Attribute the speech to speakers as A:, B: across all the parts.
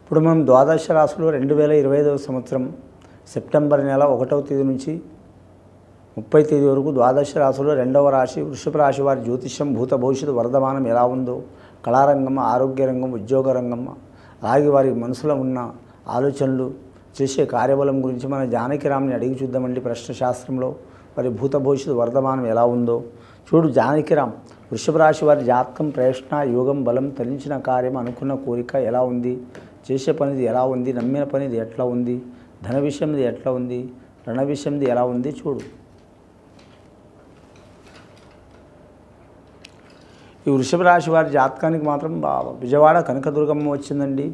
A: ఇప్పుడు మనం ద్వాదశ రాశులు 2025వ సంవత్సరం సెప్టెంబర్ నెల 1వ తేదీ నుంచి 30వ తేదీ వరకు ద్వాదశ రాశులు 2వ రాశి వృషభ రాశి వారి జ్యోతిష్యం భూత భవిష్యత్తు వర్ధమానం ఎలా ఉందో, కళారంగం, ఆరోగ్య రంగం, ఉద్యోగ రంగం, అలాగే వారి మనసులో ఉన్న ఆలోచనలు, చేసే కార్యబలం గురించి మన జానకిరామ్ని అడిగి చూద్దామండి. ప్రశ్నశాస్త్రంలో వారి భూత భవిష్యత్తు వర్ధమానం ఎలా ఉందో చూడు. జానకిరామ్, వృషభ రాశి వారి జాతకం, ప్రయత్న, యోగం, బలం, తలించిన కార్యం, అనుకున్న కోరిక ఎలా ఉంది, చేసే పనిది ఎలా ఉంది, నమ్మిన పనిది ఎట్లా ఉంది, ధన విషయంది ఎట్లా ఉంది, రుణ విషయంది ఎలా ఉంది చూడు. ఈ వృషభ రాశి వారి జాతకానికి మాత్రం విజయవాడ కనకదుర్గమ్మ వచ్చిందండి.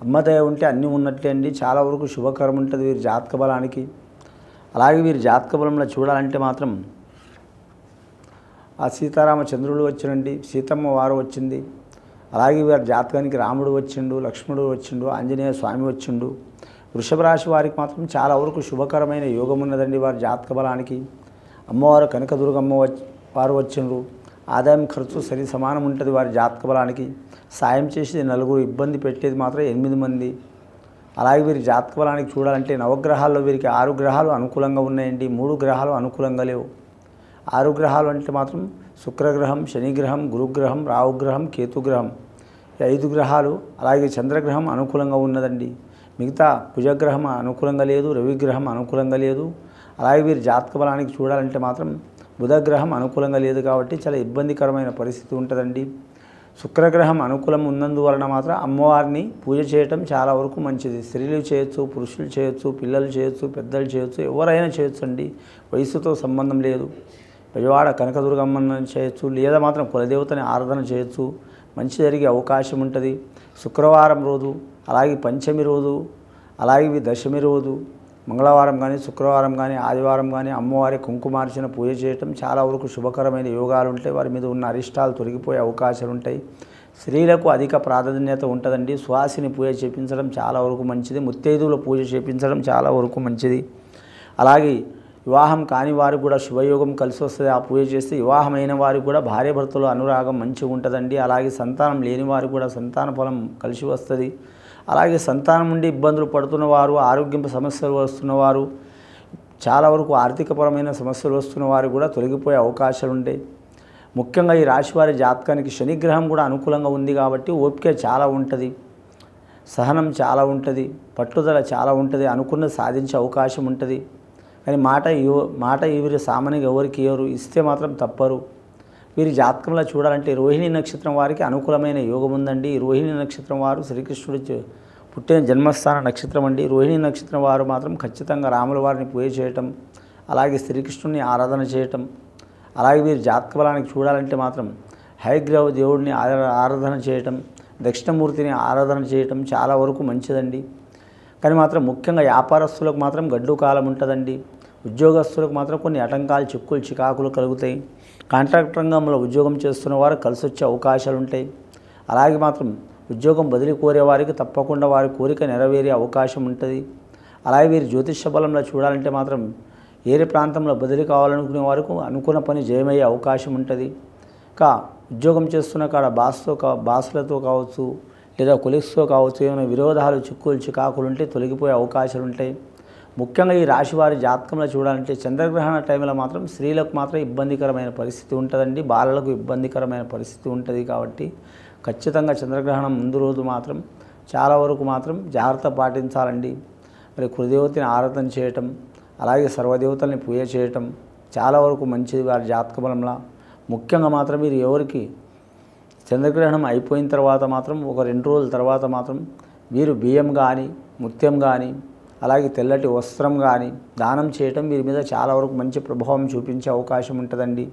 A: అమ్మదయ ఉంటే అన్నీ ఉన్నట్లే అండి. చాలా వరకు శుభకరం ఉంటుంది వీరి జాతక బలానికి. అలాగే వీరి జాతక బలంలో చూడాలంటే మాత్రం ఆ సీతారామచంద్రుడు వచ్చినండి, సీతమ్మ వారు వచ్చింది. అలాగే వీరి జాతకానికి రాముడు వచ్చిండు, లక్ష్మణుడు వచ్చిండు, ఆంజనేయ స్వామి వచ్చిండు. వృషభ రాశి వారికి మాత్రం చాలా వరకు శుభకరమైన యోగం ఉన్నదండి వారి జాతక బలానికి. అమ్మవారు కనకదుర్గమ్మ వారు వచ్చిండ్రు. ఆదాయం ఖర్చు సరి సమానం ఉంటుంది వారి జాతక బలానికి. సాయం చేసేది నలుగురు, ఇబ్బంది పెట్టేది మాత్రం 8 మంది. అలాగే వీరి జాతక బలానికి చూడాలంటే నవగ్రహాల్లో వీరికి 6 గ్రహాలు అనుకూలంగా ఉన్నాయండి, 3 గ్రహాలు అనుకూలంగా లేవు. 6 గ్రహాలు అంటే మాత్రం శుక్రగ్రహం, శనిగ్రహం, గురుగ్రహం, రావుగ్రహం, కేతుగ్రహం, ఈ 5 గ్రహాలు. అలాగే చంద్రగ్రహం అనుకూలంగా ఉన్నదండి. మిగతా కుజగ్రహం అనుకూలంగా లేదు, రవిగ్రహం అనుకూలంగా లేదు. అలాగే వీరి జాతక బలానికి చూడాలంటే మాత్రం బుధగ్రహం అనుకూలంగా లేదు కాబట్టి చాలా ఇబ్బందికరమైన పరిస్థితి ఉంటుందండి. శుక్రగ్రహం అనుకూలం ఉన్నందువలన మాత్రం అమ్మవారిని పూజ చేయటం చాలా వరకు మంచిది. స్త్రీలు చేయొచ్చు, పురుషులు చేయొచ్చు, పిల్లలు చేయొచ్చు, పెద్దలు చేయొచ్చు, ఎవరైనా చేయొచ్చు అండి. వయసుతో సంబంధం లేదు. విజయవాడ కనకదుర్గమ్మని చేయొచ్చు, లేదా మాత్రం కులదేవతని ఆరాధన చేయొచ్చు. మంచి జరిగే అవకాశం ఉంటుంది. శుక్రవారం రోజు, అలాగే పంచమి రోజు, అలాగే దశమి రోజు, మంగళవారం కానీ, శుక్రవారం కానీ, ఆదివారం కానీ అమ్మవారి కుంకుమార్చన పూజ చేయటం చాలా వరకు శుభకరమైన యోగాలు ఉంటాయి. వారి మీద ఉన్న అరిష్టాలు తొలగిపోయే అవకాశాలు ఉంటాయి. స్త్రీలకు అధిక ప్రాధాన్యత ఉంటుందండి. సువాసిని పూజ చేయించడం చాలా వరకు మంచిది. ముత్తైదువుల పూజ చేయించడం చాలా వరకు మంచిది. అలాగే వివాహం కాని వారికి కూడా శుభయోగం కలిసి వస్తుంది. ఆ పూజ చేస్తే వివాహమైన వారికి కూడా భార్యాభర్తలు అనురాగం మంచిగా ఉంటుందండి. అలాగే సంతానం లేని వారికి కూడా సంతాన ఫలం కలిసి వస్తుంది. అలాగే సంతానం నుండి ఇబ్బందులు పడుతున్నవారు, ఆరోగ్య సమస్యలు వస్తున్నవారు, చాలా వరకు ఆర్థికపరమైన సమస్యలు వస్తున్న వారు కూడా తొలగిపోయే అవకాశాలు ఉంటాయి. ముఖ్యంగా ఈ రాశివారి జాతకానికి శనిగ్రహం కూడా అనుకూలంగా ఉంది కాబట్టి ఓపిక చాలా ఉంటుంది, సహనం చాలా ఉంటుంది, పట్టుదల చాలా ఉంటుంది, అనుకున్నది సాధించే అవకాశం ఉంటుంది. కానీ మాట వీరి సామాన్యంగా ఎవరికి ఎవరు ఇస్తే మాత్రం తప్పరు. వీరి జాతకంలో చూడాలంటే రోహిణి నక్షత్రం వారికి అనుకూలమైన యోగం ఉందండి. రోహిణి నక్షత్రం వారు శ్రీకృష్ణుడు పుట్టిన జన్మస్థాన నక్షత్రం అండి. రోహిణి నక్షత్రం వారు మాత్రం ఖచ్చితంగా రాముల వారిని పూజ చేయటం, అలాగే శ్రీకృష్ణుని ఆరాధన చేయటం. అలాగే వీరి జాతక బలానికి చూడాలంటే మాత్రం హయగ్రీవ దేవుడిని ఆరాధన చేయటం, దక్షిణమూర్తిని ఆరాధన చేయటం చాలా వరకు మంచిదండి. కానీ మాత్రం ముఖ్యంగా వ్యాపారస్తులకు మాత్రం గడ్డు కాలం ఉంటుందండి. ఉద్యోగస్తులకు మాత్రం కొన్ని ఆటంకాలు, చిక్కులు, చికాకులు కలుగుతాయి. కాంట్రాక్ట్ రంగంలో ఉద్యోగం చేస్తున్న వారు కలిసి వచ్చే అవకాశాలు ఉంటాయి. అలాగే మాత్రం ఉద్యోగం బదిలీ కోరే వారికి తప్పకుండా వారి కోరిక నెరవేరే అవకాశం ఉంటుంది. అలాగే వీరి జ్యోతిష బలంలో చూడాలంటే మాత్రం ఏరే ప్రాంతంలో బదిలీ కావాలనుకునే వారికి అనుకున్న పని జయమయ్యే అవకాశం ఉంటుంది. ఉద్యోగం చేస్తున్న కాడ బాసులతో కావచ్చు, లేదా కొలీగ్స్తో కావచ్చు, ఏమైనా విరోధాలు, చిక్కులు, చికాకులు ఉంటే తొలగిపోయే అవకాశాలు ఉంటాయి. ముఖ్యంగా ఈ రాశివారి జాతకంలో చూడాలంటే చంద్రగ్రహణ టైంలో మాత్రం స్త్రీలకు మాత్రం ఇబ్బందికరమైన పరిస్థితి ఉంటుందండి. బాలలకు ఇబ్బందికరమైన పరిస్థితి ఉంటుంది. కాబట్టి ఖచ్చితంగా చంద్రగ్రహణం ముందు రోజు మాత్రం చాలా వరకు మాత్రం జాగ్రత్త పాటించాలండి. మరి కులదేవతని ఆరాధన చేయటం, అలాగే సర్వదేవతల్ని పూజ చేయటం చాలా వరకు మంచిది వారి జాతక బలంలో. ముఖ్యంగా మాత్రం మీరు ఎవరికి చంద్రగ్రహణం అయిపోయిన తర్వాత మాత్రం ఒక 2 రోజుల తర్వాత మాత్రం వీరు బియ్యం కానీ, ముత్యం కానీ, అలాగే తెల్లటి వస్త్రం కానీ దానం చేయటం వీరి మీద చాలా వరకు మంచి ప్రభావం చూపించే అవకాశం ఉంటుందండి.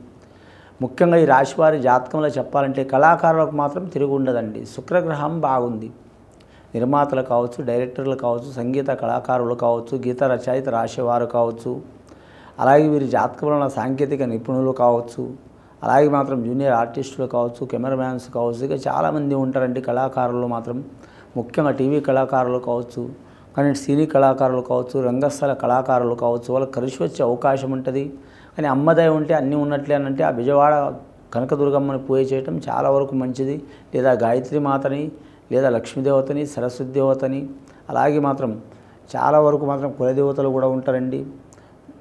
A: ముఖ్యంగా ఈ రాశివారి జాతకంలో చెప్పాలంటే కళాకారులకు మాత్రం తిరిగి ఉండదండి. శుక్రగ్రహం బాగుంది. నిర్మాతలు కావచ్చు, డైరెక్టర్లు కావచ్చు, సంగీత కళాకారులు కావచ్చు, గీత రచయిత రాసేవారు కావచ్చు, అలాగే వీరి జాతకంలో సాంకేతిక నిపుణులు కావచ్చు, అలాగే మాత్రం జూనియర్ ఆర్టిస్టులు కావచ్చు, కెమెరామ్యాన్స్ కావచ్చు, ఇక చాలామంది ఉంటారండి కళాకారులు మాత్రం. ముఖ్యంగా టీవీ కళాకారులు కావచ్చు, కానీ సినీ కళాకారులు కావచ్చు, రంగస్థల కళాకారులు కావచ్చు, వాళ్ళకి కలిసి వచ్చే అవకాశం ఉంటుంది. కానీ అమ్మదయ ఉంటే అన్నీ ఉన్నట్లే అంటే ఆ విజయవాడ కనకదుర్గమ్మని పూజ చేయటం చాలా వరకు మంచిది. లేదా గాయత్రి మాతని, లేదా లక్ష్మీదేవతని, సరస్వతి దేవతని, అలాగే మాత్రం చాలా వరకు మాత్రం కులదేవతలు కూడా ఉంటారండి.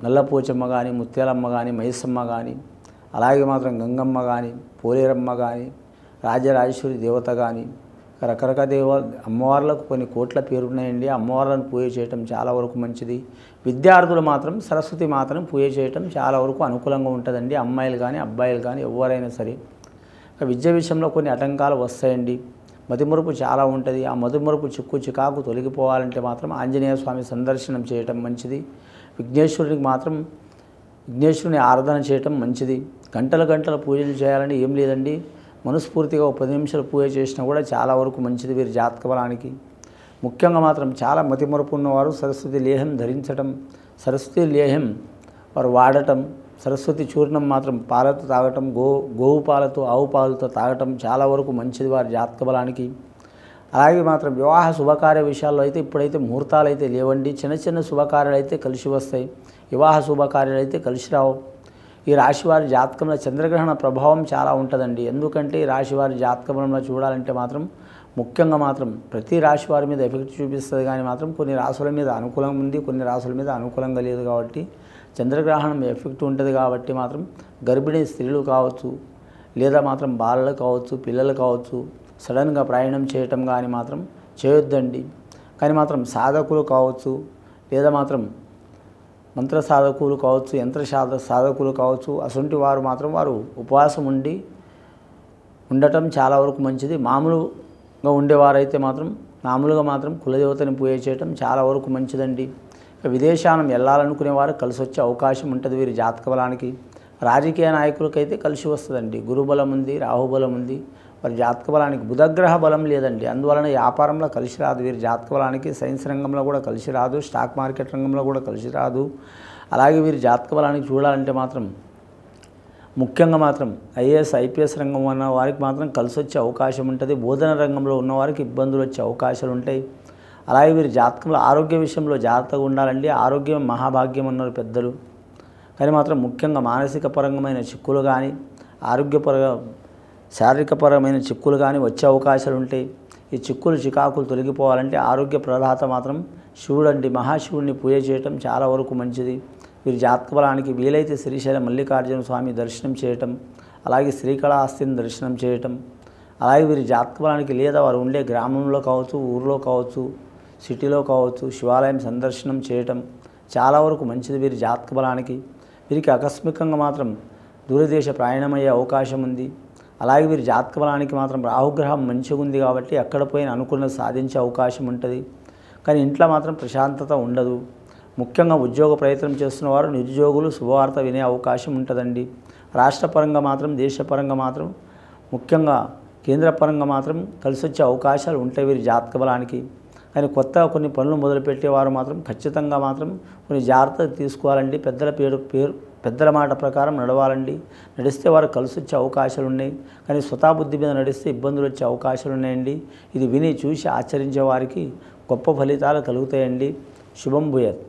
A: నల్లపోచమ్మ కానీ, ముత్యాలమ్మ కానీ, మైసమ్మ కానీ, అలాగే మాత్రం గంగమ్మ కానీ, పోలేరమ్మ కానీ, రాజరాజేశ్వరి దేవత కానీ, రకరకాల అమ్మవార్లకు కొన్ని కోట్ల పేరున్నాయండి. అమ్మవార్లను పూజ చేయటం చాలా వరకు మంచిది. విద్యార్థులు మాత్రం సరస్వతి మాత్రం పూజ చేయటం చాలా వరకు అనుకూలంగా ఉంటుందండి. అమ్మాయిలు కానీ అబ్బాయిలు కానీ ఎవరైనా సరే. విద్య విషయంలో కొన్ని ఆటంకాలు వస్తాయండి. మతిమరుపు చాలా ఉంటుంది. ఆ మతిమరుపు చికాకు తొలగిపోవాలంటే మాత్రం ఆంజనేయ స్వామి సందర్శనం చేయటం మంచిది. విఘ్నేశ్వరుని ఆరాధన చేయటం మంచిది. గంటల పూజలు చేయాలని ఏం లేదండి. మనస్ఫూర్తిగా 10 నిమిషాలు పూజ చేసినా కూడా చాలా వరకు మంచిది వీరి జాతక బలానికి. ముఖ్యంగా మాత్రం చాలా మతిమరుపు ఉన్నవారు సరస్వతి లేహం ధరించటం, సరస్వతి లేహం వారు వాడటం, సరస్వతి చూర్ణం మాత్రం పాలతో తాగటం, గోవు పాలతో, ఆవు పాలతో తాగటం చాలా వరకు మంచిది వారి జాతక బలానికి. అలాగే మాత్రం వివాహ శుభకార్య విషయాల్లో అయితే ఇప్పుడైతే ముహూర్తాలు అయితే లేవండి. చిన్న శుభకార్యాలు అయితే కలిసి వస్తాయి. వివాహ శుభకార్యాలు అయితే కలిసి రావు. ఈ రాశివారి జాతకంలో చంద్రగ్రహణ ప్రభావం చాలా ఉంటుందండి. ఎందుకంటే ఈ రాశివారి జాతకంలో చూడాలంటే మాత్రం ముఖ్యంగా మాత్రం ప్రతి రాశి వారి మీద ఎఫెక్ట్ చూపిస్తుంది. కానీ మాత్రం కొన్ని రాశుల మీద అనుకూలంగా ఉంది, కొన్ని రాశుల మీద అనుకూలంగా లేదు. కాబట్టి చంద్రగ్రహణం ఎఫెక్ట్ ఉంటుంది. కాబట్టి మాత్రం గర్భిణీ స్త్రీలు కావచ్చు, లేదా మాత్రం బాలలు కావచ్చు, పిల్లలు కావచ్చు, సడన్గా ప్రయాణం చేయటం కానీ మాత్రం చేయొద్దండి. కానీ మాత్రం సాధకులు కావచ్చు, లేదా మాత్రం మంత్ర సాధకులు కావచ్చు, యంత్ర సాధకులు కావచ్చు, అటువంటి వారు మాత్రం వారు ఉపవాసం ఉండటం చాలా వరకు మంచిది. మామూలుగా ఉండేవారైతే మామూలుగా మాత్రం కులదేవతని పూజ చేయటం చాలా వరకు మంచిదండి. విదేశానం వెళ్ళాలనుకునేవారు కలిసి వచ్చే అవకాశం ఉంటుంది వీరి జాతక బలానికి. రాజకీయ నాయకులకైతే కలిసి వస్తుందండి. గురుబలం ఉంది, రాహుబలం ఉంది. వారి జాతక బలానికి బుధగ్రహ బలం లేదండి. అందువలన వ్యాపారంలో కలిసి రాదు వీరి జాతక బలానికి. సైన్స్ రంగంలో కూడా కలిసి రాదు, స్టాక్ మార్కెట్ రంగంలో కూడా కలిసి రాదు. అలాగే వీరి జాతక బలానికి చూడాలంటే మాత్రం ముఖ్యంగా మాత్రం ఐఏఎస్, ఐపీఎస్ రంగం ఉన్న వారికి మాత్రం కలిసి వచ్చే అవకాశం ఉంటుంది. బోధన రంగంలో ఉన్నవారికి ఇబ్బందులు వచ్చే అవకాశాలు ఉంటాయి. అలాగే వీరి జాతకంలో ఆరోగ్య విషయంలో జాగ్రత్తగా ఉండాలండి. ఆరోగ్యం మహాభాగ్యం అన్నారు పెద్దలు. కానీ మాత్రం ముఖ్యంగా మానసిక పరమైన చిక్కులు కానీ, శారీరకపరమైన చిక్కులు కానీ వచ్చే అవకాశాలు ఉంటాయి. ఈ చికాకులు తొలగిపోవాలంటే ఆరోగ్య ప్రదాత మాత్రం శివుడండి. మహాశివుడిని పూజ చేయటం చాలా వరకు మంచిది. వీరి జాతక బలానికి వీలైతే శ్రీశైలం మల్లికార్జున స్వామి దర్శనం చేయటం, అలాగే శ్రీకాళహస్తిని దర్శనం చేయటం, అలాగే వీరి జాతక బలానికి లేదా వారు ఉండే గ్రామంలో కావచ్చు, ఊరిలో కావచ్చు, సిటీలో కావచ్చు శివాలయం సందర్శనం చేయటం చాలా వరకు మంచిది వీరి జాతక బలానికి. వీరికి ఆకస్మికంగా మాత్రం దూరదేశ ప్రయాణమయ్యే అవకాశం ఉంది. అలాగే వీరి జాతక బలానికి మాత్రం రాహుగ్రహం మంచిగా ఉంది కాబట్టి ఎక్కడ పోయిన అనుకున్నది సాధించే అవకాశం ఉంటుంది. కానీ ఇంట్లో మాత్రం ప్రశాంతత ఉండదు. ముఖ్యంగా ఉద్యోగ ప్రయత్నం చేస్తున్న వారు నిరుద్యోగులు శుభవార్త వినే అవకాశం ఉంటుందండి. రాష్ట్రపరంగా మాత్రం, దేశపరంగా మాత్రం, ముఖ్యంగా కేంద్రపరంగా మాత్రం కలిసి వచ్చే అవకాశాలు ఉంటాయి వీరి జాతక బలానికి. కానీ కొత్తగా కొన్ని పనులు మొదలుపెట్టేవారు మాత్రం ఖచ్చితంగా మాత్రం కొన్ని జాగ్రత్తలు తీసుకోవాలండి. పెద్దల మాట ప్రకారం నడవాలండి. నడిస్తే వారు కలిసి వచ్చే అవకాశాలు ఉన్నాయి. కానీ స్వతాబుద్ధి మీద నడిస్తే ఇబ్బందులు వచ్చే అవకాశాలు ఉన్నాయండి. ఇది విని చూసి ఆచరించే వారికి గొప్ప ఫలితాలు కలుగుతాయండి. శుభం భూయత్.